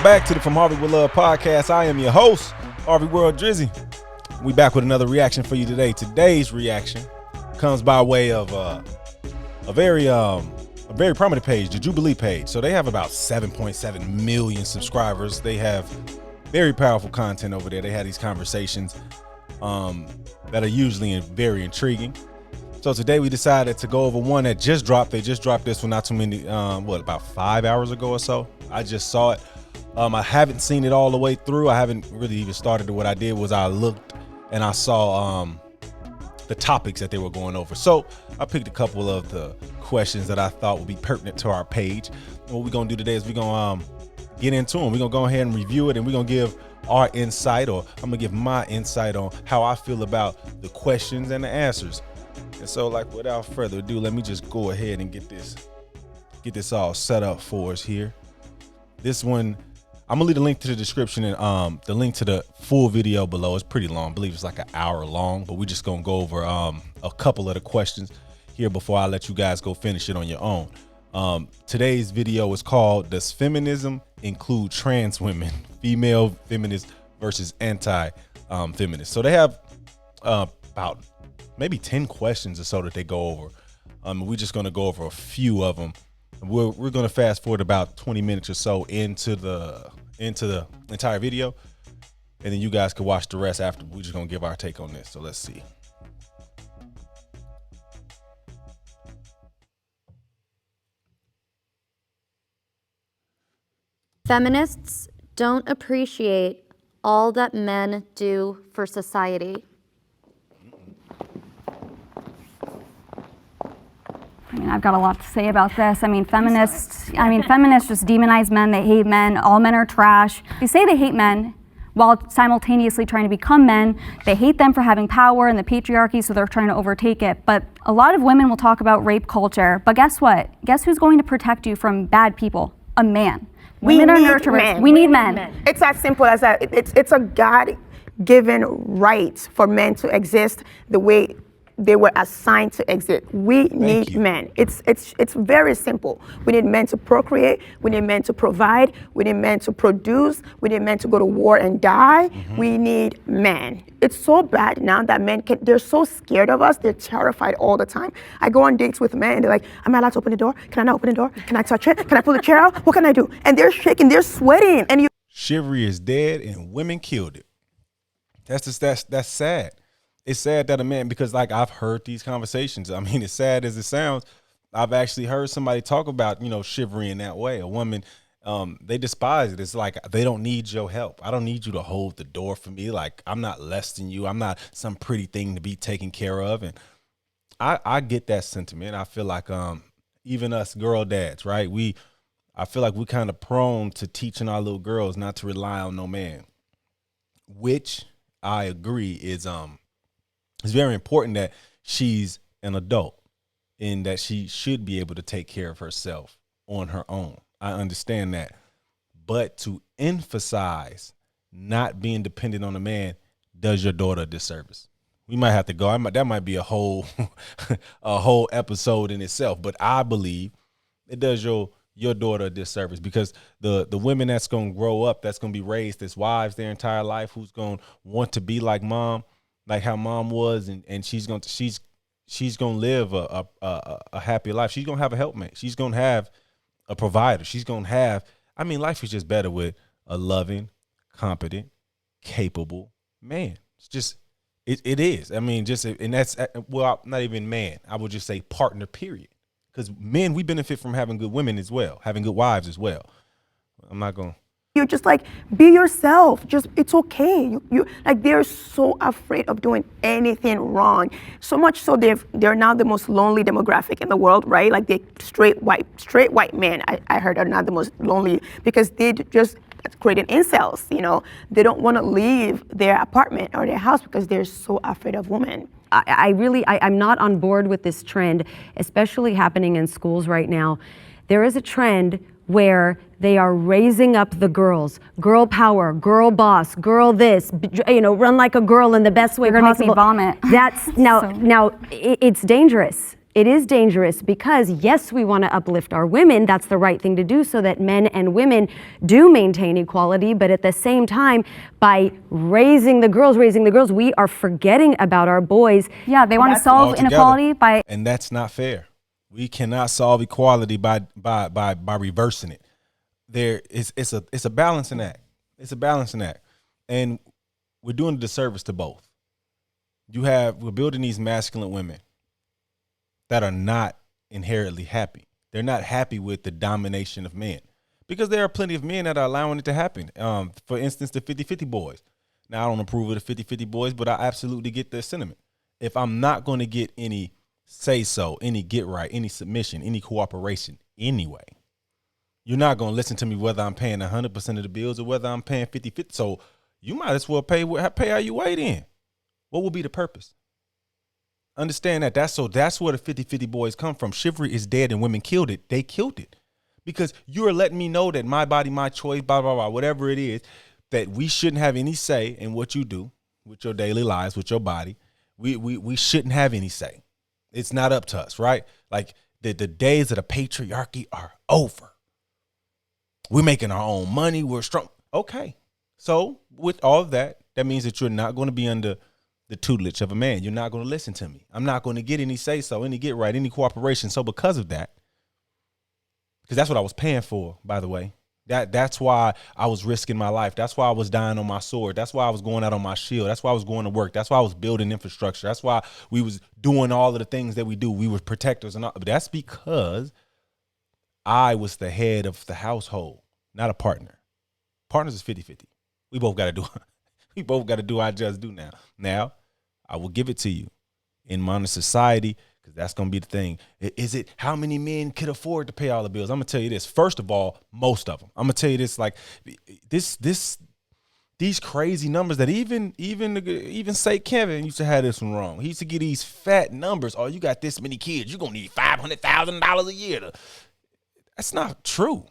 Welcome back to the From Harvey with Love podcast. I am your host, Harvey World Drizzy. We back with another reaction for you today. Today's reaction comes by way of a very prominent page, the Jubilee page. So they have about 7.7 million subscribers. They have very powerful content over there. They have these conversations that are usually very intriguing. So today we decided to go over one that just dropped. They just dropped this one not too many, about 5 hours ago or so. I just saw it. I haven't seen it all the way through. I haven't really even started. What I did was I looked and I saw the topics that they were going over. So I picked a couple of the questions that I thought would be pertinent to our page. And what we're gonna do today is we're gonna get into them. We're gonna go ahead and review it, and we're gonna give our insight, or I'm gonna give my insight on how I feel about the questions and the answers. And so, like, without further ado, let me just go ahead and get this all set up for us here. This one, I'm gonna leave the link to the description and the link to the full video below. It's pretty long. I believe it's like an hour long, but we're just gonna go over a couple of the questions here before I let you guys go finish it on your own. Today's video is called, "Does feminism include trans women? Female feminists versus anti-feminists." So they have about maybe 10 questions or so that they go over. We're just gonna go over a few of them. We're gonna fast forward about 20 minutes or so into the entire video, and then you guys can watch the rest after. We're just gonna give our take on this. So let's see. Feminists don't appreciate all that men do for society. I mean, I've got a lot to say about this. Feminists just demonize men. They hate men. All men are trash. They say they hate men while simultaneously trying to become men. They hate them for having power and the patriarchy, so they're trying to overtake it. But a lot of women will talk about rape culture. But guess what? Guess who's going to protect you from bad people? A man. Women are nurturers. We need men. It's as simple as that. It's a God-given right for men to exist the way they were assigned to exist. We need men. It's very simple. We need men to procreate. We need men to provide. We need men to produce. We need men to go to war and die. We need men. It's so bad now that they're so scared of us. They're terrified all the time. I go on dates with men and they're like, am I allowed to open the door? Can I not open the door? Can I touch it? Can I pull the chair out? What can I do? And they're shaking, they're sweating. And Chivalry is dead and women killed it. That's sad. It's sad that a man, because like I've heard these conversations. I mean, as sad as it sounds, I've actually heard somebody talk about, chivalry in that way. A woman, they despise it. It's like, they don't need your help. I don't need you to hold the door for me. Like, I'm not less than you. I'm not some pretty thing to be taken care of. And I get that sentiment. I feel like even us girl dads, right? I feel like we're kind of prone to teaching our little girls not to rely on no man, which I agree is it's very important that she's an adult and that she should be able to take care of herself on her own. I understand that. But to emphasize not being dependent on a man does your daughter a disservice. We might have to go. That might be a whole episode in itself. But I believe it does your daughter a disservice, because the women that's going to grow up, that's going to be raised as wives their entire life, who's going to want to be like mom, like how mom was, and she's going to live a happy life. She's going to have a helpmate. She's going to have a provider. She's going to have, life is just better with a loving, competent, capable man. It's just, it is. And that's, well, not even man. I would just say partner, period. Because men, we benefit from having good women as well, having good wives as well. I'm not going to. You're just like, be yourself. It's okay. They're so afraid of doing anything wrong. So much so they're now the most lonely demographic in the world, right? Like they straight white men, I heard, are not the most lonely, because they just creating incels. They don't want to leave their apartment or their house because they're so afraid of women. I'm not on board with this trend, especially happening in schools right now. There is a trend where they are raising up the girls, girl power, girl boss, girl this, run like a girl in the best way possible. You're gonna make me vomit. That's now it's dangerous. It is dangerous because, yes, we want to uplift our women. That's the right thing to do so that men and women do maintain equality. But at the same time, by raising the girls, we are forgetting about our boys. Yeah, they want to solve Altogether. inequality by. And that's not fair. We cannot solve equality by reversing it. It's a balancing act. It's a balancing act. And we're doing a disservice to both. We're building these masculine women that are not inherently happy. They're not happy with the domination of men because there are plenty of men that are allowing it to happen. For instance, the 50-50 boys. Now, I don't approve of the 50-50 boys, but I absolutely get their sentiment. If I'm not going to get any say-so, any get right, any submission, any cooperation anyway, you're not going to listen to me whether I'm paying 100% of the bills or whether I'm paying 50-50. So you might as well pay how you weigh in. What will be the purpose? Understand that. That's where the 50-50 boys come from. Chivalry is dead and women killed it. They killed it because you're letting me know that my body, my choice, blah, blah, blah, whatever it is, that we shouldn't have any say in what you do with your daily lives, with your body. We shouldn't have any say. It's not up to us, right? Like the days of the patriarchy are over. We're making our own money. We're strong. Okay. So with all of that, that means that you're not going to be under the tutelage of a man. You're not going to listen to me. I'm not going to get any say so, any get right, any cooperation. So because of that, because that's what I was paying for, by the way. That's why I was risking my life. That's why I was dying on my sword. That's why I was going out on my shield. That's why I was going to work. That's why I was building infrastructure. That's why we was doing all of the things that we do. We were protectors and all, but that's because I was the head of the household, not a partner. Partners is 50-50. We both got to do our just do now. Now, I will give it to you in modern society, because that's going to be the thing. Is it how many men could afford to pay all the bills? I'm going to tell you this. First of all, most of them. I'm going to tell you this, like these crazy numbers that even say Kevin used to have this one wrong. He used to get these fat numbers. Oh, you got this many kids. You're going to need $500,000 a year. That's not true.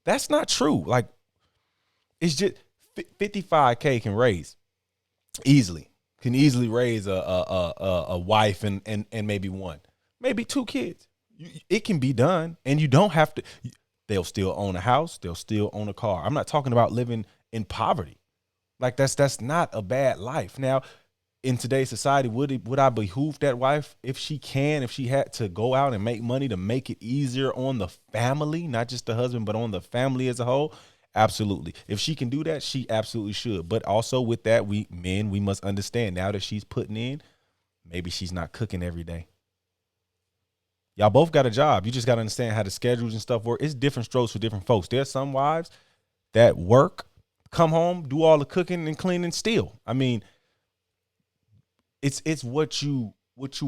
That's not true. Like, it's just 55K can easily raise a wife and maybe one, maybe two kids. It can be done, and you don't have to. They'll still own a house. They'll still own a car. I'm not talking about living in poverty. Like that's not a bad life. Now, in today's society, would I behoove that wife if she had to go out and make money to make it easier on the family, not just the husband, but on the family as a whole? Absolutely. If she can do that, she absolutely should. But also with that, we must understand now that she's putting in, maybe she's not cooking every day. Y'all both got a job. You just got to understand how the schedules and stuff work. It's different strokes for different folks. There's some wives that work, come home, do all the cooking and cleaning still. I mean, it's what you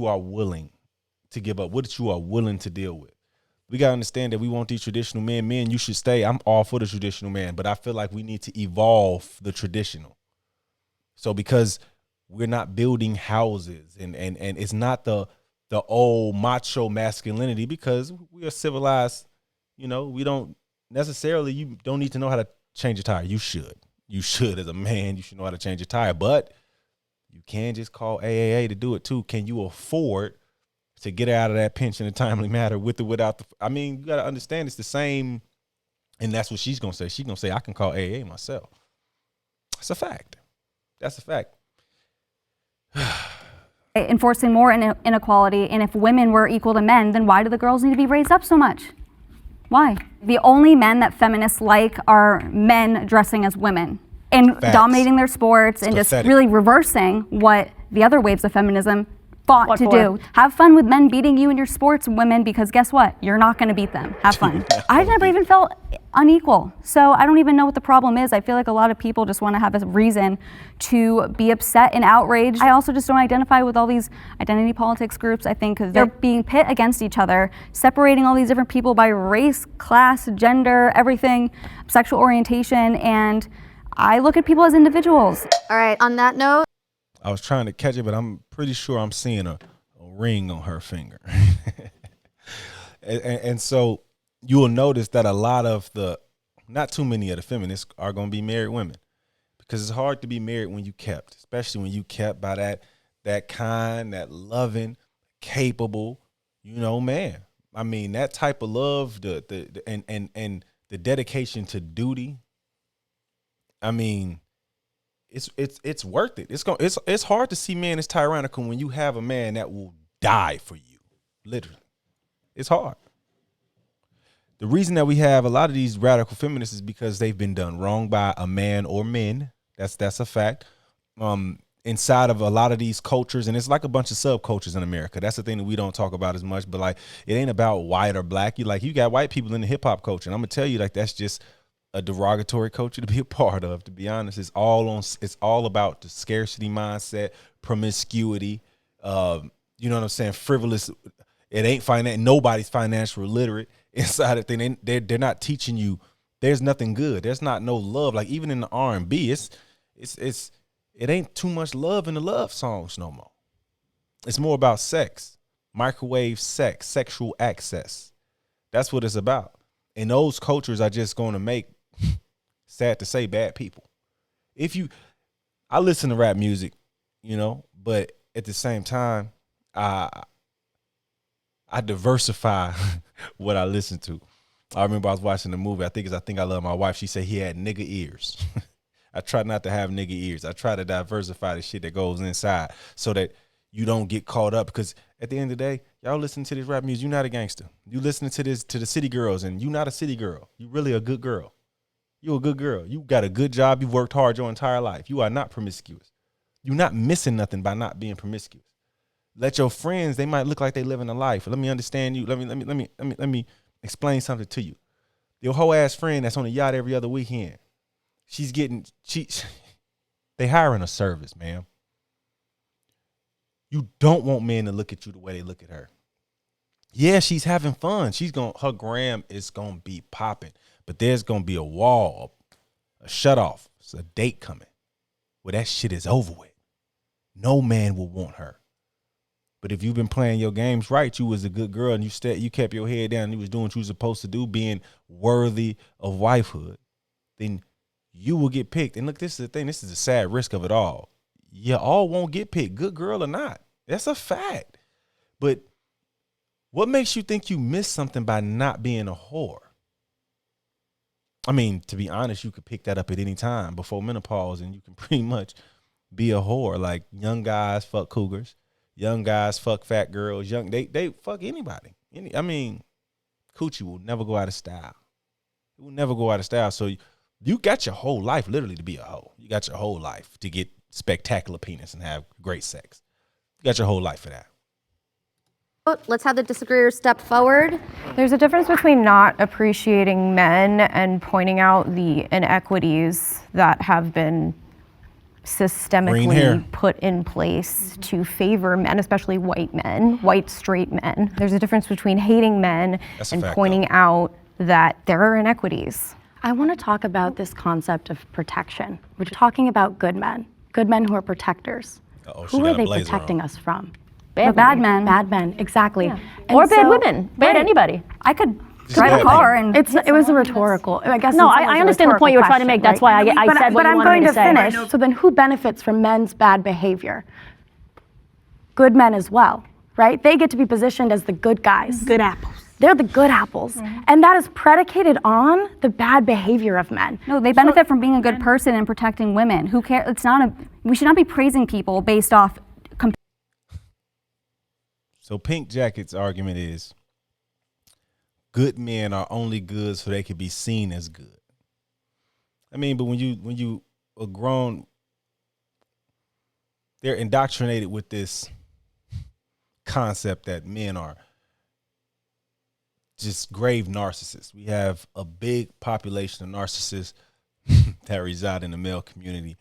are willing to give up, what you are willing to deal with. We got to understand that we want these traditional men. Men, you should stay. I'm all for the traditional man, but I feel like we need to evolve the traditional. So because we're not building houses and it's not the old macho masculinity, because we are civilized, we don't necessarily, you don't need to know how to change a tire. You should as a man, you should know how to change a tire, but you can just call AAA to do it too. Can you afford to get out of that pension in a timely manner with or without you got to understand it's the same. And that's what she's going to say. She's going to say, I can call AA myself. That's a fact. That's a fact. Enforcing more inequality, and if women were equal to men, then why do the girls need to be raised up so much? Why? The only men that feminists like are men dressing as women and Facts. dominating their sports, It's and pathetic. just really reversing what the other waves of feminism fought What to for? do. Have fun with men beating you in your sports, women, because guess what? You're not going to beat them. Have fun. I never even felt unequal, so I don't even know what the problem is. I feel like a lot of people just want to have a reason to be upset and outraged. I also just don't identify with all these identity politics groups. I think they're being pit against each other, separating all these different people by race, class, gender, everything, sexual orientation, and I look at people as individuals. All right, on that note, I was trying to catch it, but I'm pretty sure I'm seeing a ring on her finger. and so you will notice that a lot of not too many of the feminists are going to be married women, because it's hard to be married when you kept, especially when you kept by that kind, that loving, capable, man. I mean, that type of love, and the dedication to duty. I mean, it's worth it. It's hard to see men as tyrannical when you have a man that will die for you. Literally. It's hard. The reason that we have a lot of these radical feminists is because they've been done wrong by a man or men. That's a fact. Inside of a lot of these cultures, and it's like a bunch of subcultures in America. That's the thing that we don't talk about as much, but like, it ain't about white or black. You got white people in the hip hop culture, and I'm gonna tell you, like, that's just a derogatory culture to be a part of. To be honest, it's all about the scarcity mindset, promiscuity. You know what I'm saying? Frivolous. It ain't nobody's financial literate inside of thing. They're not teaching you. There's nothing good. There's not no love. Like, even in the R&B, it ain't too much love in the love songs no more. It's more about sex, microwave sex, sexual access. That's what it's about. And those cultures are just going to make, sad to say, bad people. I listen to rap music, but at the same time, I diversify what I listen to. I remember I was watching the movie. I think I Love My Wife. She said he had nigga ears. I try not to have nigga ears. I try to diversify the shit that goes inside so that you don't get caught up. Because at the end of the day, y'all listen to this rap music, you're not a gangster. You listening to the city girls, and you're not a city girl. You really a good girl. You're a good girl. You got a good job. You've worked hard your entire life. You are not promiscuous. You're not missing nothing by not being promiscuous. Let your friends, they might look like they living a life. Let me understand you. Let me explain something to you. Your whole ass friend that's on the yacht every other weekend. They hiring a service, man. You don't want men to look at you the way they look at her. Yeah, she's having fun. Her gram is gonna be popping, but there's gonna be a wall, a shut off. It's a date coming where that shit is over with. No man will want her. But if you've been playing your games right, you was a good girl and you kept your head down and you was doing what you was supposed to do, being worthy of wifehood, then you will get picked. And look, this is the thing. This is the sad risk of it all. You all won't get picked, good girl or not. That's a fact. But what makes you think you missed something by not being a whore? I mean, to be honest, you could pick that up at any time before menopause and you can pretty much be a whore. Like, young guys fuck cougars. Young guys fuck fat girls. They fuck anybody. Coochie will never go out of style. It will never go out of style. So you got your whole life literally to be a hoe. You got your whole life to get spectacular penis and have great sex. You got your whole life for that. Let's have the disagreeers step forward. There's a difference between not appreciating men and pointing out the inequities that have been systemically put in place to favor men, especially white men, white straight men. There's a difference between hating men and pointing out that there are inequities. I want to talk about this concept of protection. We're talking about good men who are protectors. Who are they protecting us from? Bad men. Bad men, exactly. Yeah. Or bad women, bad anybody. I could drive a car and it was a rhetorical. I guess. No, I understand the point you were trying to make. That's why I said what you wanted me to say. But I'm going to finish. So then who benefits from men's bad behavior? Good men as well, right? They get to be positioned as the good guys. Good apples. They're the good apples. Mm-hmm. And that is predicated on the bad behavior of men. No, they benefit from being a good person and protecting women. Who cares? We should not be praising people based off. So Pink Jacket's argument is good men are only good so they can be seen as good. I mean, but when you are grown, they're indoctrinated with this concept that men are just grave narcissists. We have a big population of narcissists that reside in the male community,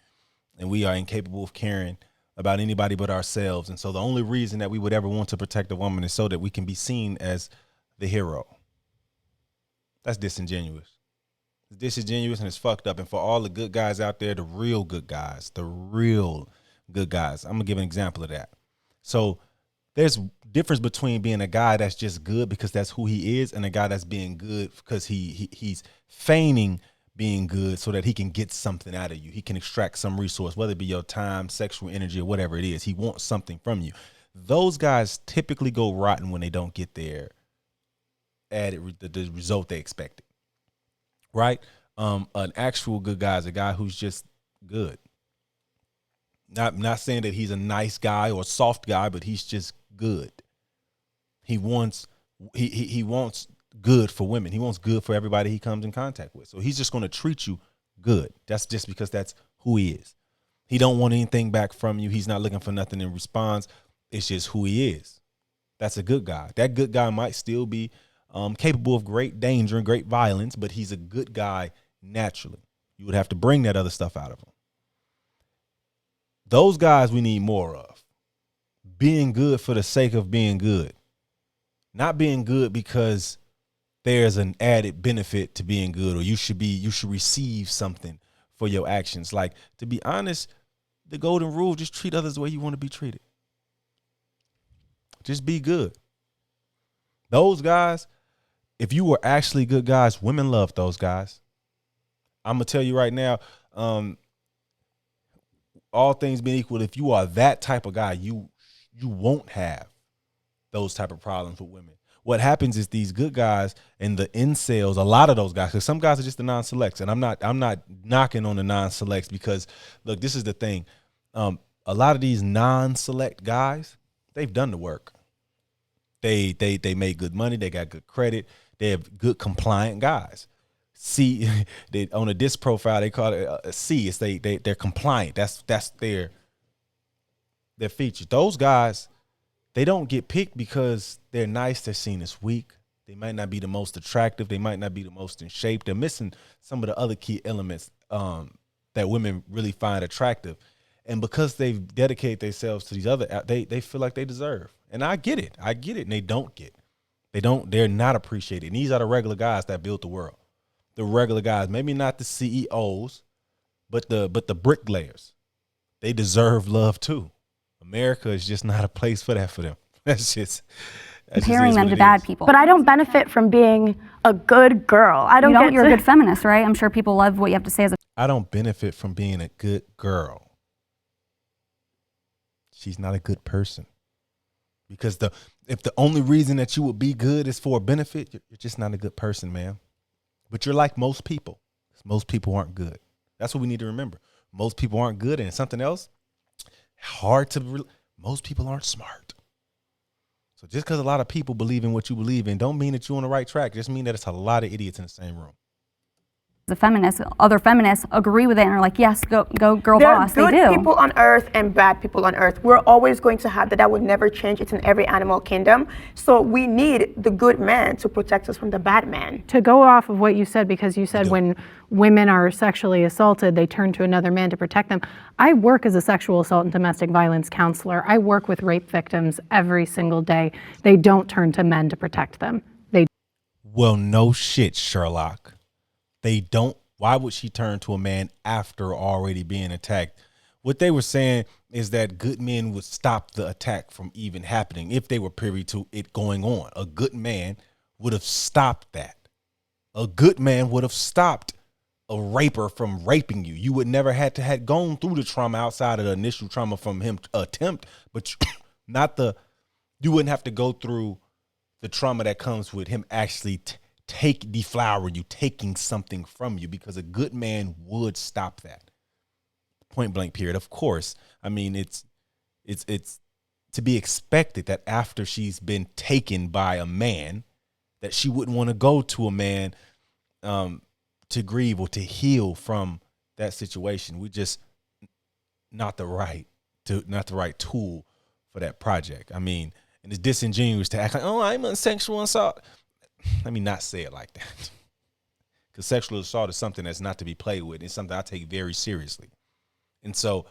and we are incapable of caring about anybody but ourselves. And so the only reason that we would ever want to protect a woman is so that we can be seen as the hero. That's disingenuous. It's disingenuous and it's fucked up. And for all the good guys out there, the real good guys, I'm gonna give an example of that. So there's difference between being a guy that's just good because that's who he is, and a guy that's being good because he's feigning being good so that he can get something out of you. He can extract some resource, whether it be your time, sexual energy, or whatever it is. He wants something from you. those guys typically go rotten when they don't get the result they expected. Right? An actual good guy is a guy who's just good. Not saying that he's a nice guy or a soft guy, but he's just good. He wants good for women. He wants good for everybody he comes in contact with. So he's just going to treat you good. That's just because that's who he is. He don't want anything back from you. He's not looking for nothing in response. It's just who he is. That's a good guy. That good guy might still be capable of great danger and great violence, but he's a good guy naturally. You would have to bring that other stuff out of him. Those guys we need more of. Being good for the sake of being good. Not being good because there's an added benefit to being good, or you should receive something for your actions. Like, to be honest, the golden rule, just treat others the way you want to be treated. Just be good. Those guys, if you were actually good guys, women love those guys. I'm going to tell you right now, all things being equal, if you are that type of guy, you won't have those type of problems with women. What happens is these good guys and the incels, a lot of those guys, because some guys are just the non-selects, and I'm not knocking on the non-selects, because look, this is the thing. A lot of these non-select guys, they've done the work. They make good money. They got good credit. They have good compliant guys. C, they on a disc profile, they call it a C. It's they're compliant. That's their feature. Those guys, they don't get picked because they're nice. They're seen as weak. They might not be the most attractive. They might not be the most in shape. They're missing some of the other key elements that women really find attractive. And because they've dedicated themselves to these other, they feel like they deserve. And I get it. And they don't get. They're not appreciated. And these are the regular guys that built the world. The regular guys, maybe not the CEOs, but the bricklayers. They deserve love too. America is just not a place for that for them. Comparing them to bad people. But I don't benefit from being a good girl. You're a good feminist, right? I'm sure people love what you have to say as a I don't benefit from being a good girl. She's not a good person. Because if the only reason that you would be good is for a benefit, you're just not a good person, man. But you're like most people. Most people aren't good. That's what we need to remember. Most people aren't good, and something else, most people aren't smart. So just because a lot of people believe in what you believe in don't mean that you're on the right track. It just mean that it's a lot of idiots in the same room. a feminist, other feminists agree with it and are like, yes, go girl there boss. There are they good do. people on earth and bad people on earth. We're always going to have that. That would never change. It's in every animal kingdom. So we need the good man to protect us from the bad man. To go off of what you said, because you said when women are sexually assaulted, they turn to another man to protect them. I work as a sexual assault and domestic violence counselor. I work with rape victims every single day. They don't turn to men to protect them. Well, no shit, Sherlock. They don't. Why would she turn to a man after already being attacked? What they were saying is that good men would stop the attack from even happening if they were privy to it going on. A good man would have stopped that. A good man would have stopped a raper from raping you. You would never had gone through the trauma outside of the initial trauma from him attempt, but you wouldn't have to go through the trauma that comes with him actually deflowering you, taking something from you, because a good man would stop that. Point blank period. Of course. I mean, it's to be expected that after she's been taken by a man, that she wouldn't want to go to a man to grieve or to heal from that situation. We just not the right tool for that project. I mean, and it's disingenuous to act like, oh, I'm a sexual assault. Let me not say it like that. Because sexual assault is something that's not to be played with. It's something I take very seriously. And so,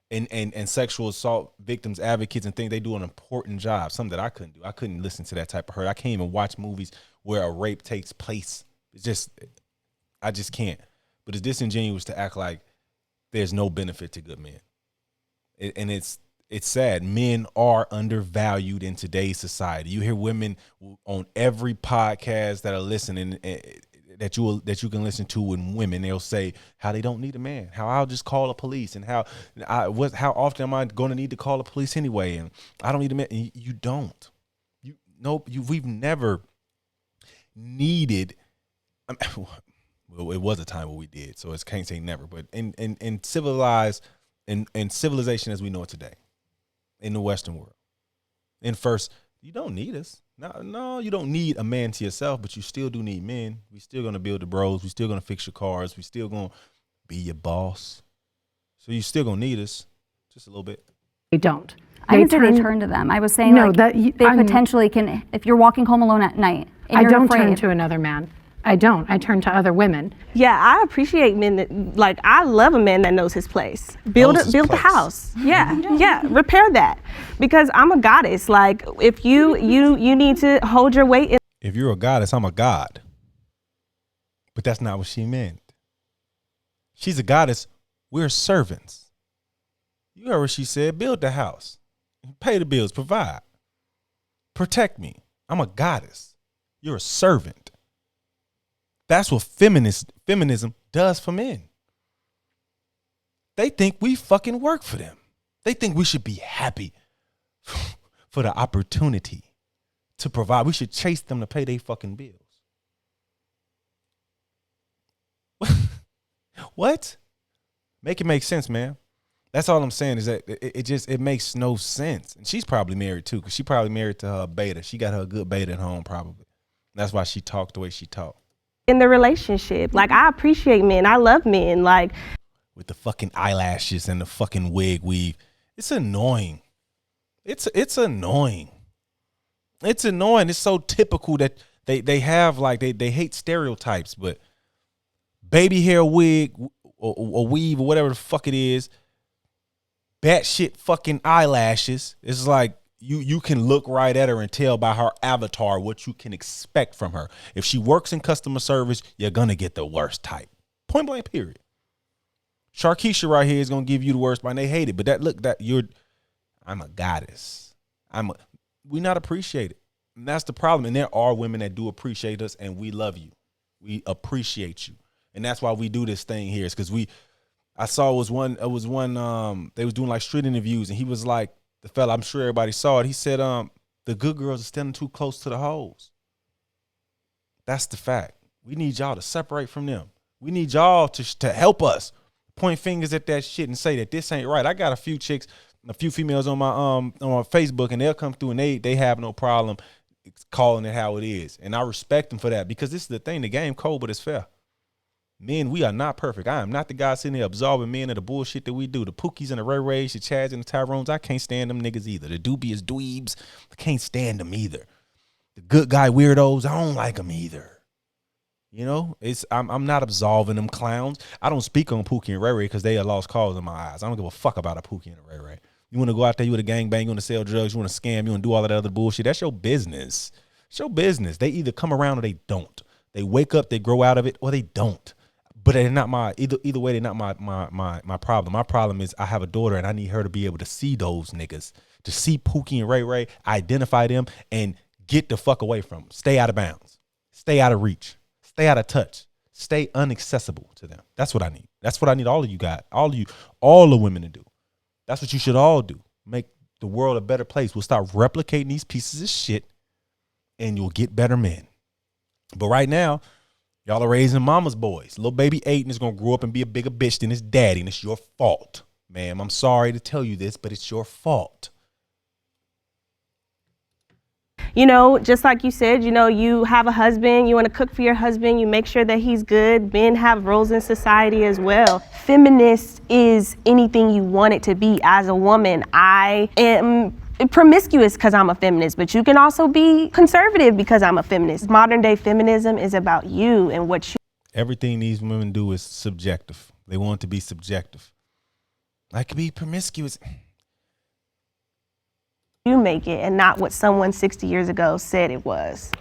and sexual assault victims, advocates and things, they do an important job, something that I couldn't do. I couldn't listen to that type of hurt. I can't even watch movies where a rape takes place. I just can't. But it's disingenuous to act like there's no benefit to good men. And it's sad. Men are undervalued in today's society. You hear women on every podcast that are listening, they that you can listen to when women, they'll say how they don't need a man, how I'll just call the police, and how often am I going to need to call the police anyway, and I don't need a man. And you don't. We've never needed. Well, it was a time where we did, so it can't say never. But in civilized in civilization as we know it today, in the Western world, you don't need us. No, you don't need a man to yourself, but you still do need men. We still gonna build the bros. We still gonna fix your cars. We still gonna be your boss. So you still gonna need us, just a little bit. They don't. I didn't say they turn to them. I was saying they potentially can, if you're walking home alone at night and I don't afraid, turn to another man. I don't. I turn to other women. Yeah, I appreciate men that, like, I love a man that knows his place. Build the house. Yeah, repair that. Because I'm a goddess. Like, if you need to hold your weight. If you're a goddess, I'm a god. But that's not what she meant. She's a goddess. We're servants. You heard what she said. Build the house. Pay the bills. Provide. Protect me. I'm a goddess. You're a servant. That's what feminism does for men. They think we fucking work for them. They think we should be happy for the opportunity to provide. We should chase them to pay their fucking bills. What? Make it make sense, man. That's all I'm saying is that it makes no sense. And she's probably married too, because she probably married to her beta. She got her good beta at home probably. That's why she talked the way she talked. In the relationship. Like, I appreciate men. I love men. Like, with the fucking eyelashes and the fucking wig weave. It's annoying. It's annoying. It's annoying. It's so typical that they have, like, they hate stereotypes, but baby hair wig or weave or whatever the fuck it is, batshit fucking eyelashes. It's like you can look right at her and tell by her avatar what you can expect from her. If she works in customer service, you're gonna get the worst type. Point blank, period. Sharkeisha right here is gonna give you the worst, and they hate it. But I'm a goddess. We not appreciated. And that's the problem. And there are women that do appreciate us, and we love you. We appreciate you. And that's why we do this thing here. It's because I saw it was one, they was doing like street interviews, and he was like, the fella, I'm sure everybody saw it. He said, the good girls are standing too close to the hoes. That's the fact. We need y'all to separate from them. We need y'all to help us point fingers at that shit and say that this ain't right. I got a few chicks, a few females on my Facebook, and they'll come through and they have no problem calling it how it is. And I respect them for that, because this is the thing, the game cold, but it's fair. Men, we are not perfect. I am not the guy sitting there absolving men of the bullshit that we do. The Pookies and the Ray Rays, the Chads and the Tyrones, I can't stand them niggas either. The dubious dweebs, I can't stand them either. The good guy weirdos, I don't like them either. You know, I'm not absolving them clowns. I don't speak on Pookie and Ray Ray because they are lost cause in my eyes. I don't give a fuck about a Pookie and a Ray Ray. You want to go out there, you want to gangbang, you want to sell drugs, you want to scam, you want to do all that other bullshit. That's your business. It's your business. They either come around or they don't. They wake up, they grow out of it, or they don't. But they're not either way, they're not my problem. My problem is I have a daughter and I need her to be able to see those niggas, to see Pookie and Ray Ray, identify them, and get the fuck away from them. Stay out of bounds. Stay out of reach. Stay out of touch. Stay inaccessible to them. That's what I need. That's what I need all of you guys, all the women to do. That's what you should all do. Make the world a better place. We'll start replicating these pieces of shit and you'll get better men. But right now, y'all are raising mama's boys. Little baby Aiden is going to grow up and be a bigger bitch than his daddy, and it's your fault. Ma'am, I'm sorry to tell you this, but it's your fault. You know, just like you said, you know, you have a husband, you want to cook for your husband, you make sure that he's good. Men have roles in society as well. Feminist is anything you want it to be. As a woman, I am promiscuous because I'm a feminist, but you can also be conservative because I'm a feminist. Modern day feminism is about you and what you. Everything these women do is subjective. They want it to be subjective. I could be promiscuous. You make it, and not what someone 60 years ago said it was.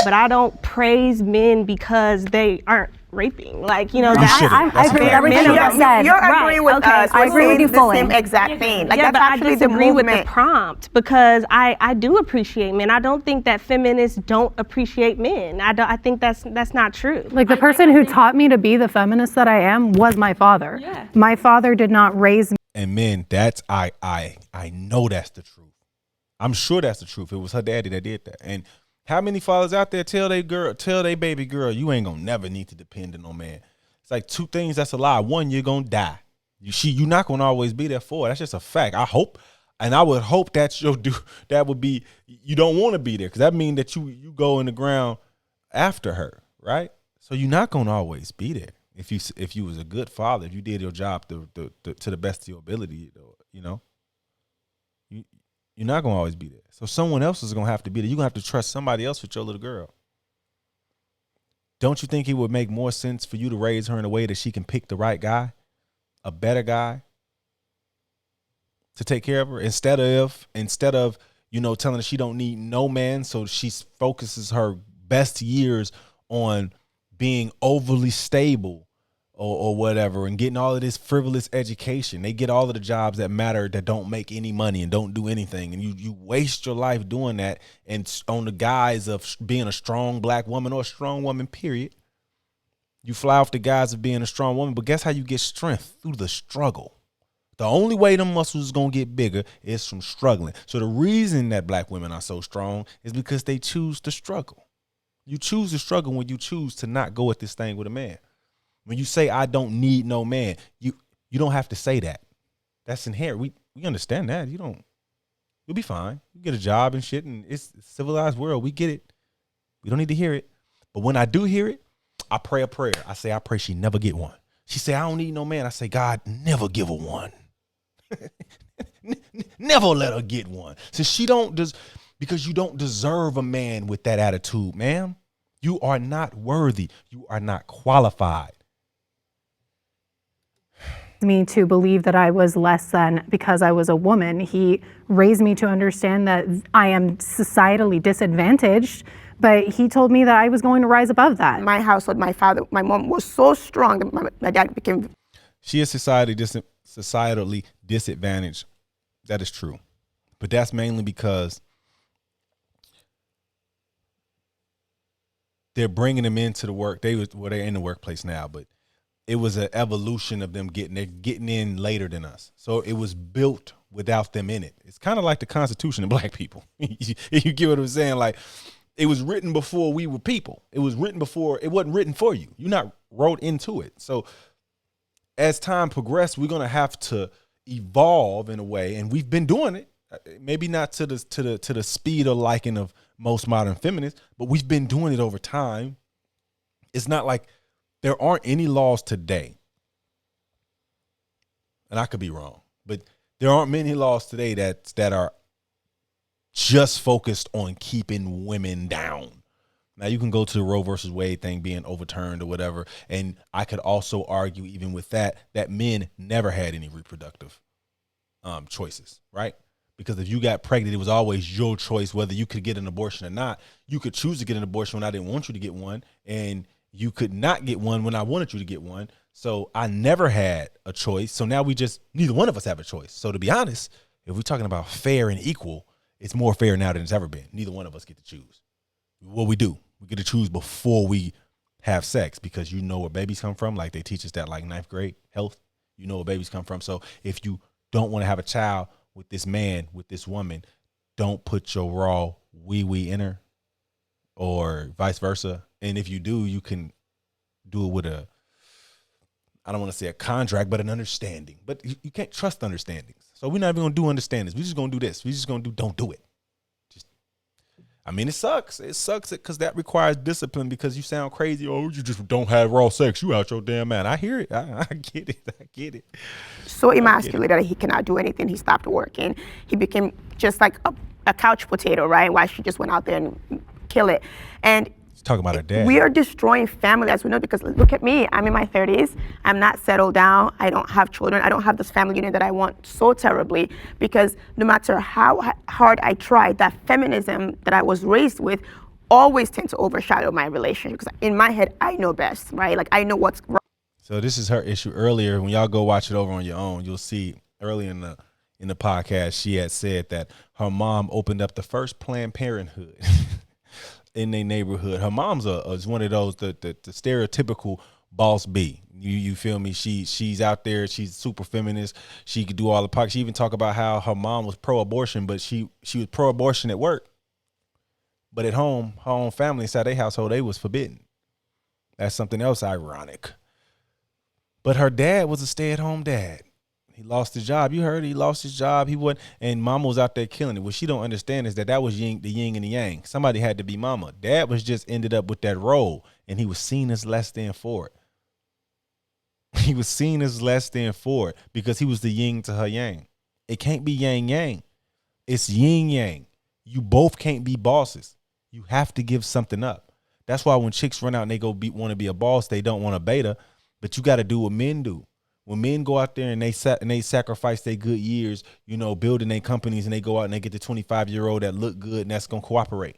But I don't praise men because they aren't raping. Like, you know, You shouldn't. I agree with everything you just said. You're Right, agreeing with okay, us. so I We're agree with saying you the fully. same exact thing. Like, yeah, that's but I actually the disagree with the movement. prompt because I do appreciate men. I don't think that feminists don't appreciate men. I think that's not true. Like the person who taught me to be the feminist that I am was my father. Yeah. My father did not raise me. And men, that's I know that's the truth. I'm sure that's the truth. It was her daddy that did that. And how many fathers out there tell their baby girl, you ain't gonna never need to depend on no man. It's like two things that's a lie. One, you're gonna die. You're not gonna always be there for her. That's just a fact. I hope, and I would hope that that would be, you don't want to be there, because that means that you go in the ground after her, right? So you're not gonna always be there. If you was a good father, if you did your job to the best of your ability, you know, you're not gonna always be there. So someone else is gonna have to be there. You're gonna have to trust somebody else with your little girl. Don't you think it would make more sense for you to raise her in a way that she can pick the right guy, a better guy, to take care of her, instead of telling her she don't need no man, so she focuses her best years on being overly stable or whatever, and getting all of this frivolous education. They get all of the jobs that matter that don't make any money and don't do anything, and you waste your life doing that, and on the guise of being a strong black woman or a strong woman, period. You fly off the guise of being a strong woman, but guess how you get strength? Through the struggle. The only way them muscles is gonna get bigger is from struggling. So the reason that black women are so strong is because they choose to struggle. You choose to struggle when you choose to not go at this thing with a man. When you say, I don't need no man, you don't have to say that. That's inherent. We understand that. You'll be fine. You get a job and shit, and it's a civilized world. We get it. We don't need to hear it. But when I do hear it, I pray a prayer. I say, I pray she never get one. She say, I don't need no man. I say, God, never give her one. Never let her get one. Since because you don't deserve a man with that attitude, ma'am. You are not worthy. You are not qualified. Me to believe that I was less than because I was a woman. He raised me to understand that I am societally disadvantaged, but he told me that I was going to rise above that. My household, my mom was so strong that my dad became. She is societally disadvantaged. That is true. But that's mainly because they're bringing them into the work. They're in the workplace now, but it was an evolution of them getting in later than us. So it was built without them in it. It's kind of like the Constitution of black people. You get what I'm saying? Like, it was written before we were people. It was written before, it wasn't written for you. You're not wrote into it. So as time progressed, we're going to have to evolve in a way, and we've been doing it. Maybe not to the speed or liking of most modern feminists, but we've been doing it over time. It's not like there aren't any laws today, and I could be wrong, but there aren't many laws today that are just focused on keeping women down. Now, you can go to the Roe versus Wade thing being overturned or whatever, and I could also argue even with that men never had any reproductive choices, right? Because if you got pregnant, it was always your choice whether you could get an abortion or not. You could choose to get an abortion when I didn't want you to get one, and you could not get one when I wanted you to get one. So I never had a choice. So now neither one of us have a choice. So to be honest, if we're talking about fair and equal, it's more fair now than it's ever been. Neither one of us get to choose. What we do, we get to choose before we have sex, because you know where babies come from. Like, they teach us that, like, 9th grade health, you know where babies come from. So if you don't want to have a child with this man, with this woman, don't put your raw wee in her, or vice versa. And if you do, you can do it with I don't want to say a contract, but an understanding. But you can't trust understandings. So we're not even going to do understandings. We're just going to do this. We're just going to don't do it. It sucks. It sucks because that requires discipline, because you sound crazy. Oh, you just don't have raw sex. You out your damn mind. I hear it. I get it. I get it. So emasculated that he cannot do anything. He stopped working. He became just like a couch potato, right? Why she just went out there and kill it. And talking about her dad. We are destroying family, as we know, because look at me. I'm in my 30s. I'm not settled down. I don't have children. I don't have this family unit that I want so terribly, because no matter how hard I tried, that feminism that I was raised with always tend to overshadow my relationship because in my head, I know best, right? Like I know what's wrong. So this is her issue earlier. When y'all go watch it over on your own, you'll see early in the podcast, she had said that her mom opened up the first Planned Parenthood in their neighborhood. Her mom's is one of those the stereotypical boss B. You feel me? She's out there. She's super feminist. She could do all the podcast. She even talk about how her mom was pro-abortion, but she was pro-abortion at work. But at home, her own family inside their household, they was forbidden. That's something else ironic. But her dad was a stay-at-home dad. He lost his job. You heard he lost his job. He wasn't, and mama was out there killing it. What she don't understand is that was the yin and the yang. Somebody had to be mama. Dad was just ended up with that role, and he was seen as less than for it. He was seen as less than for it because he was the yin to her yang. It can't be yang yang. It's yin yang. You both can't be bosses. You have to give something up. That's why when chicks run out and they go want to be a boss, they don't want a beta. But you got to do what men do. When men go out there and they sacrifice their good years, you know, building their companies, and they go out and they get the 25-year-old that look good and that's gonna cooperate.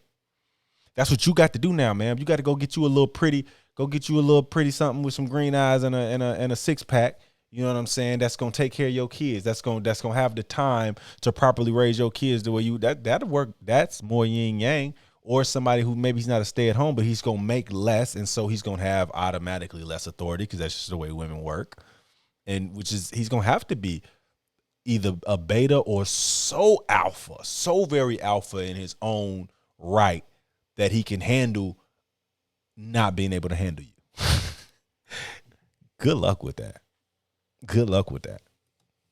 That's what you got to do now, man. You got to go get you a little pretty. Go get you a little pretty something with some green eyes and a six pack. You know what I'm saying? That's gonna take care of your kids. That's gonna have the time to properly raise your kids the way that'll work. That's more yin yang. Or somebody who maybe he's not a stay at home, but he's gonna make less, and so he's gonna have automatically less authority because that's just the way women work. And which is he's gonna have to be either a beta or so alpha, so very alpha in his own right that he can handle not being able to handle you. Good luck with that. Good luck with that.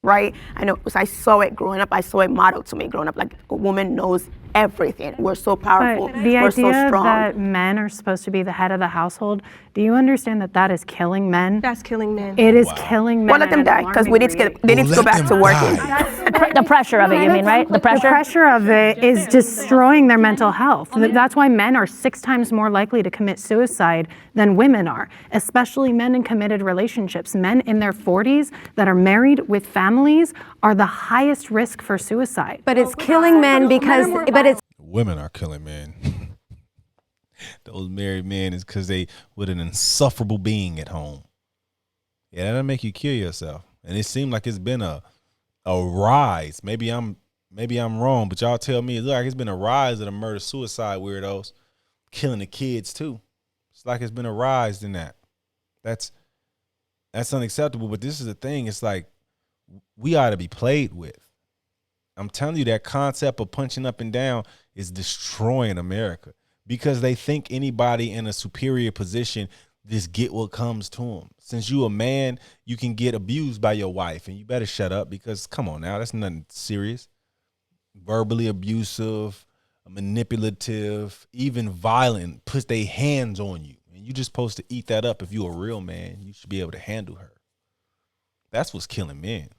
Right? I know, because I saw it growing up. I saw it modeled to me growing up. Like a woman knows everything. We're so powerful. But the We're so idea strong. that men are supposed to be the head of the household, do you understand that that is killing men? That's killing men. It is killing men. Well, let them die because we need to get. They need to go back to working. The pressure of it, you mean, right? The pressure? The pressure of it is destroying their mental health. That's why men are 6 times more likely to commit suicide than women are, especially men in committed relationships. Men in their 40s that are married with families are the highest risk for suicide. But it's killing men because, but it's Women are killing men. Those married men is because they with an insufferable being at home. Yeah, that'll make you kill yourself. And it seemed like it's been a rise. Maybe I'm wrong, but y'all tell me. It looks like it's been a rise of the murder suicide weirdos killing the kids too. It's like it's been a rise in that. That's unacceptable. But this is the thing. It's like we ought to be played with. I'm telling you, that concept of punching up and down is destroying America because they think anybody in a superior position just get what comes to them. Since you a man, you can get abused by your wife, and you better shut up because, come on now, that's nothing serious. Verbally abusive, manipulative, even violent, puts their hands on you. And you just supposed to eat that up. If you're a real man, you should be able to handle her. That's what's killing men.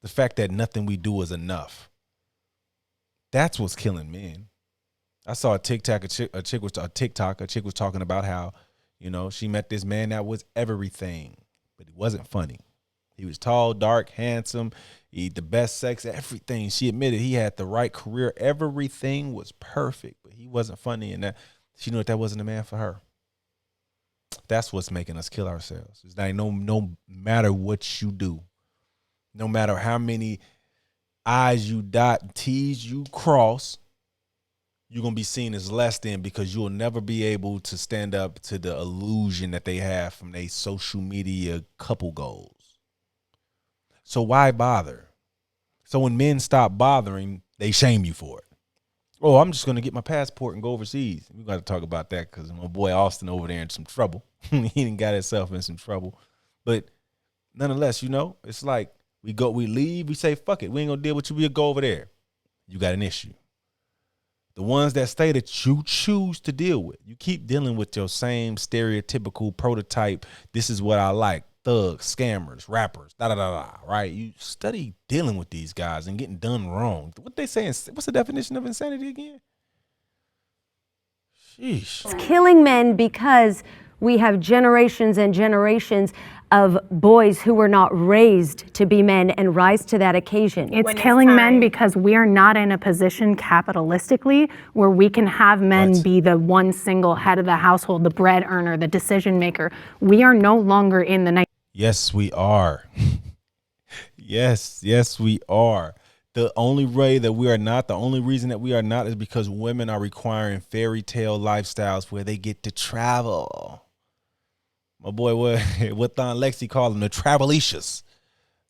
The fact that nothing we do is enough. That's what's killing men. I saw a TikTok. A chick was talking about how, you know, she met this man that was everything, but he wasn't funny. He was tall, dark, handsome. He had the best sex, everything. She admitted he had the right career. Everything was perfect, but he wasn't funny, and that she knew that wasn't a man for her. That's what's making us kill ourselves. It's like no matter what you do, no matter how many I's you dot, T's you cross, you're going to be seen as less than because you'll never be able to stand up to the illusion that they have from their social media couple goals. So why bother? So when men stop bothering, they shame you for it. Oh, I'm just going to get my passport and go overseas. We got to talk about that because my boy Austin over there in some trouble. He done got himself in some trouble. But nonetheless, you know, it's like, we leave, we say, fuck it. We ain't gonna deal with you. We'll go over there. You got an issue. The ones that stay that you choose to deal with. You keep dealing with your same stereotypical prototype. This is what I like. Thugs, scammers, rappers, right? You study dealing with these guys and getting done wrong. What they saying? What's the definition of insanity again? Sheesh. killing men because we have generations and generations of boys who were not raised to be men and rise to that occasion. It's killing men because we are not in a position capitalistically where we can have men be the one single head of the household, the bread earner, the decision maker. We are no longer in the Yes, we are. Yes, we are. The only way that we are not, the only reason that we are not is because women are requiring fairy tale lifestyles where they get to travel. My boy, what Thon Lexi called them, the travelicious.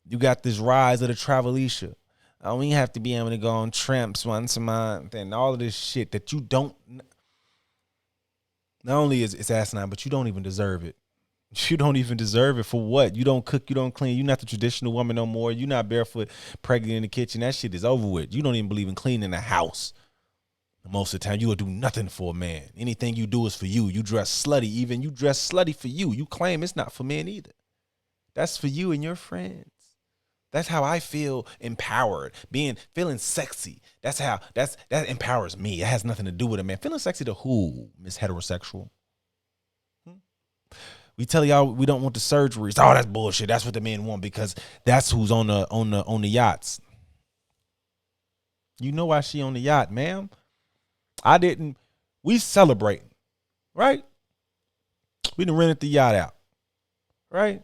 You got this rise of the travelisha. We have to be able to go on tramps once a month and all of this shit that you don't. Not only is it's asinine, but you don't even deserve it. You don't even deserve it. For what? You don't cook, you don't clean. You're not the traditional woman no more. You're not barefoot, pregnant in the kitchen. That shit is over with. You don't even believe in cleaning the house. Most of the time, you will do nothing for a man. Anything you do is for you. You dress slutty. Even you dress slutty for you. You claim it's not for men either. That's for you and your friends. That's how I feel empowered. Feeling sexy. That empowers me. It has nothing to do with a man. Feeling sexy to who, Miss Heterosexual? We tell y'all we don't want the surgeries. Oh, that's bullshit. That's what the men want because that's who's on the yachts. You know why she on the yacht, ma'am? I didn't. We celebrating, right? We done rented the yacht out, right?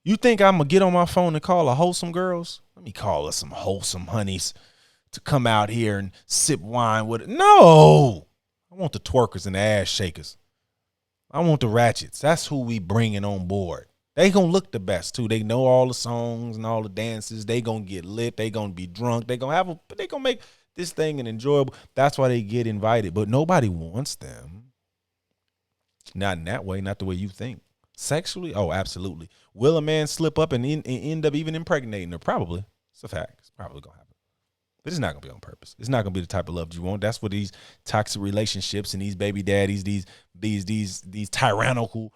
You think I'm gonna get on my phone and call a wholesome girls? Let me call us some wholesome honeys to come out here and sip wine with it. No, I want the twerkers and the ass shakers. I want the ratchets. That's who we bringing on board. They gonna look the best too. They know all the songs and all the dances. They gonna get lit. They gonna be drunk. They gonna make this thing an enjoyable. That's why they get invited. But nobody wants them. Not in that way. Not the way you think. Sexually, oh, absolutely. Will a man slip up and end up even impregnating her? Probably. It's a fact. It's probably gonna happen. But it's not gonna be on purpose. It's not gonna be the type of love you want. That's what these toxic relationships and these baby daddies, these tyrannical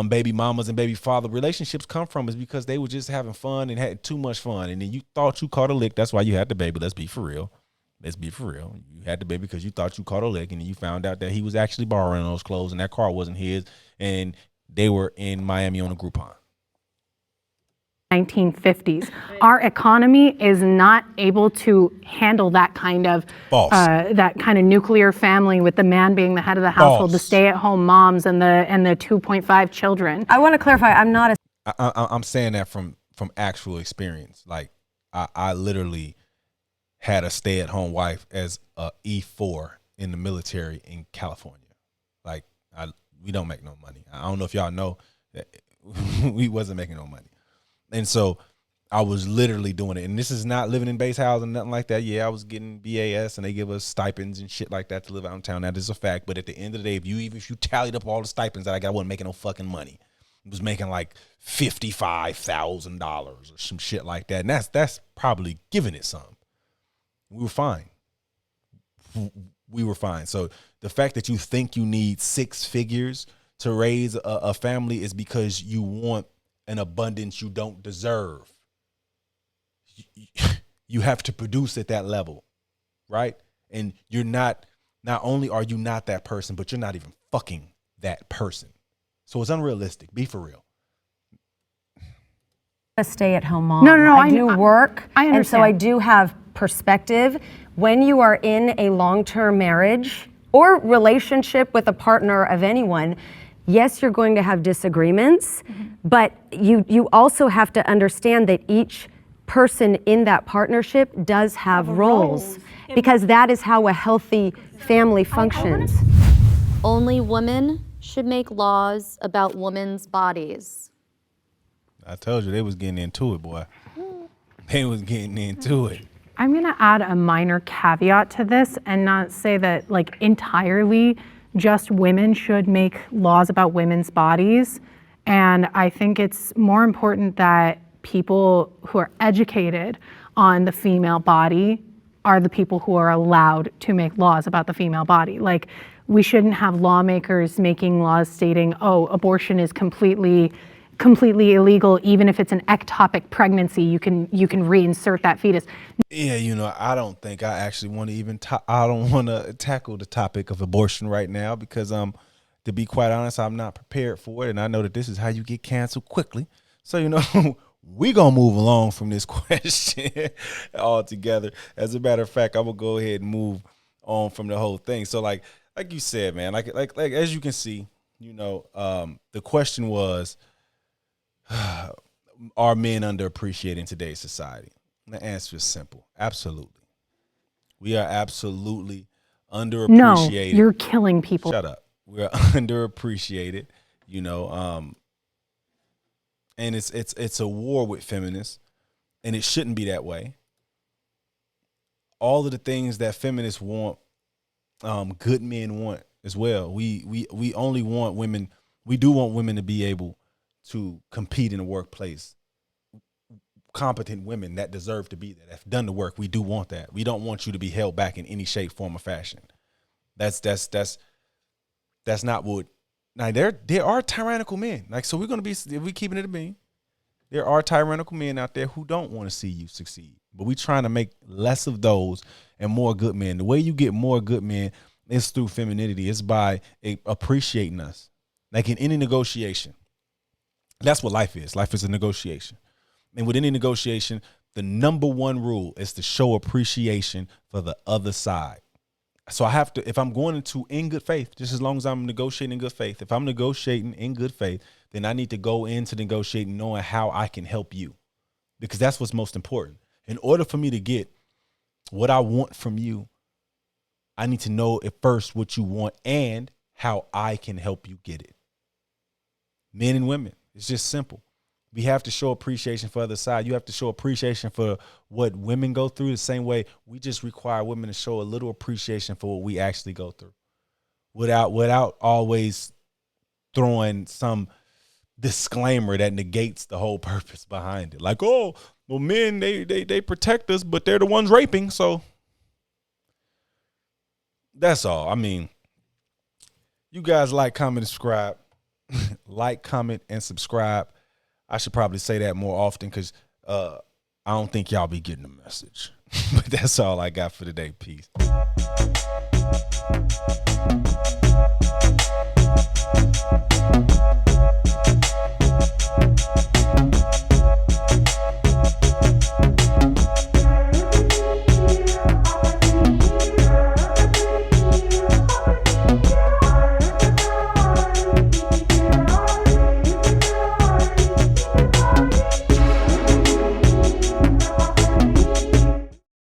baby mamas and baby father relationships come from, is because they were just having fun and had too much fun. And then you thought you caught a lick. That's why you had the baby. Let's be for real. You had the baby because you thought you caught a lick, and then you found out that he was actually borrowing those clothes and that car wasn't his, and they were in Miami on a Groupon. 1950s. Our economy is not able to handle that kind of nuclear family with the man being the head of the household, the stay-at-home moms and the 2.5 children. I want to clarify. I'm saying that from actual experience. Like I literally had a stay-at-home wife as a E4 in the military in California. Like we don't make no money. I don't know if y'all know that we wasn't making no money. And so I was literally doing it. And this is not living in base housing and nothing like that. Yeah, I was getting BAS and they give us stipends and shit like that to live out in town. That is a fact. But at the end of the day, if you tallied up all the stipends that I got, I wasn't making no fucking money. I was making like $55,000 or some shit like that. And that's probably giving it some. We were fine. So the fact that you think you need 6 figures to raise a family is because you want an abundance you don't deserve. You have to produce at that level, right? And not only are you not that person, but you're not even fucking that person. So it's unrealistic. Be for real. A stay-at-home mom. No, I do work, I understand. and so I do have perspective. When you are in a long-term marriage or relationship with a partner of anyone, yes, you're going to have disagreements, but you also have to understand that each person in that partnership does have roles, because that is how a healthy family functions. Only women should make laws about women's bodies. I told you they was getting into it, boy. They was getting into it. I'm going to add a minor caveat to this and not say that like entirely just women should make laws about women's bodies. And I think it's more important that people who are educated on the female body are the people who are allowed to make laws about the female body. Like, we shouldn't have lawmakers making laws stating, oh, abortion is completely illegal, even if it's an ectopic pregnancy, you can reinsert that fetus. Yeah, I don't think I actually want to I don't want to tackle the topic of abortion right now because To be quite honest, I'm not prepared for it, and I know that this is how you get canceled quickly. So, you know, we gonna move along from this question altogether. As a matter of fact, I'm gonna go ahead and move on from the whole thing. So, like you said, man, like as you can see, you know, the question was, are men underappreciated in today's society? And the answer is simple: absolutely. We are absolutely underappreciated. No, you're killing people. Shut up. We're underappreciated, you know, and it's a war with feminists, and it shouldn't be that way. All of the things that feminists want, good men want as well. We only want women. We do want women to be able to compete in the workplace. Competent women that deserve to be there, that have done the work. We do want that. We don't want you to be held back in any shape, form, or fashion. That's not what. Now there are tyrannical men. Like, so we're gonna be, if we keeping it a bean, there are tyrannical men out there who don't want to see you succeed. But we trying to make less of those and more good men. The way you get more good men is through femininity. It's by appreciating us. Like in any negotiation. That's what life is. Life is a negotiation. And with any negotiation, the number one rule is to show appreciation for the other side. So I have to, if I'm going into in good faith, just as long as I'm negotiating in good faith, if I'm negotiating in good faith, then I need to go into negotiating knowing how I can help you, because that's what's most important. In order for me to get what I want from you, I need to know at first what you want and how I can help you get it. Men and women, it's just simple. We have to show appreciation for the other side. You have to show appreciation for what women go through the same way. We just require women to show a little appreciation for what we actually go through without always throwing some disclaimer that negates the whole purpose behind it. Like, oh, well, men, they protect us, but they're the ones raping. So that's all. I mean, you guys like, comment, and subscribe. Like, comment, and subscribe. I should probably say that more often because I don't think y'all be getting the message. But that's all I got for today. Peace.